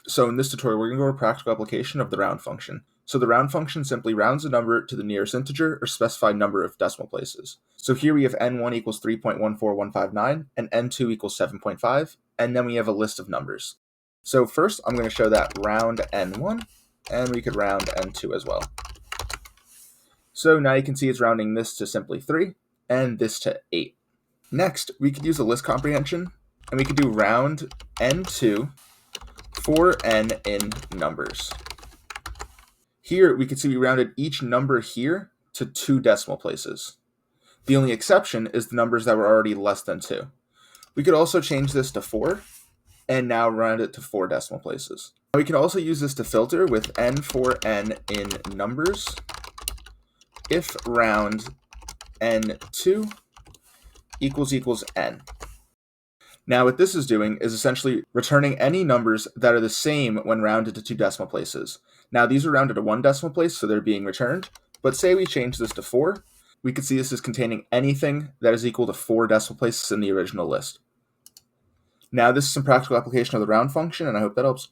So in this tutorial, we're going to go over a practical application of the round function. So the round function simply rounds a number to the nearest integer or specified number of decimal places. So here we have n1 equals 3.14159 and n2 equals 7.5, and then we have a list of numbers. So first I'm going to show that round n1, and we could round n2 as well. So now you can see it's rounding this to simply 3 and this to 8. Next, we could use a list comprehension, and we could do round n2 for n in numbers. Here we can see we rounded each number here to 2 decimal places. The only exception is the numbers that were already less than 2. We could also change this to 4 and now round it to 4 decimal places. We can also use this to filter with n for n in numbers if round n2 equals n. Now what this is doing is essentially returning any numbers that are the same when rounded to 2 decimal places. Now these are rounded to 1 decimal place, so they're being returned, but say we change this to 4, we could see this is containing anything that is equal to 4 decimal places in the original list. Now this is some practical application of the round function, and I hope that helps.